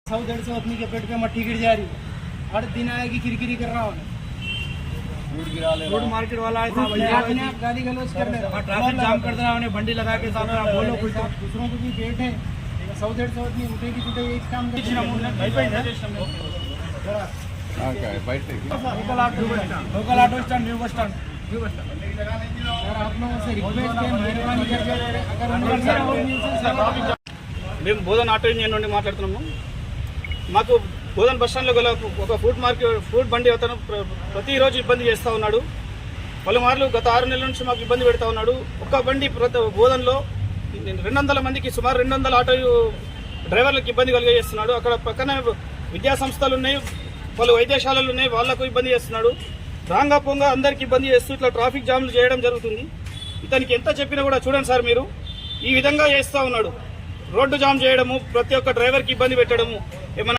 100-150 आदमी के पेट पे मट्टी गिर जा रही है। हर दिन आएगी किरकिरी कर रहा हूँ। रोड मार्केट वाला है अपने आप गाली गलौज कर रहे हैं, ट्रैफिक जाम कर देना, उन्हें बंडी लगा के साथ बोलो कुछ दूसरों को भी पेट है। 100-150 आदमी उठेगी छुटे एक काम local auto stand new bus stand आप लोगों से रिक्वेस्ट है, मेहरबानी करके अगर మేము బోధన్ ఆటో యూనియన్ నుండి మాట్లాడుతున్నాము. మాకు బోధన్ బస్ స్టాండ్లో గల ఒక ఫుడ్ బండి అతను ప్రతిరోజు ఇబ్బంది చేస్తూ ఉన్నాడు. పలుమార్లు గత 6 నెలల నుంచి మాకు ఇబ్బంది పెడతా ఉన్నాడు. ఒక్క బండి బోధన్లో 200 మందికి సుమారు 200 ఆటో డ్రైవర్లకు ఇబ్బంది కలిగజేస్తున్నాడు. అక్కడ పక్కన విద్యా సంస్థలు ఉన్నాయి, పలు వైద్యశాలలు ఉన్నాయి, వాళ్లకు ఇబ్బంది చేస్తున్నాడు. రాంగా పొంగా అందరికి ఇబ్బంది చేస్తూ ఇట్లా ట్రాఫిక్ జామ్లు చేయడం జరుగుతుంది. ఇతనికి ఎంత చెప్పినా కూడా చూడండి సార్, మీరు ఈ విధంగా చేస్తూ ఉన్నాడు. రోడ్డు జామ్ చేయడము, ప్రతి ఒక్క డ్రైవర్కి ఇబ్బంది పెట్టడము.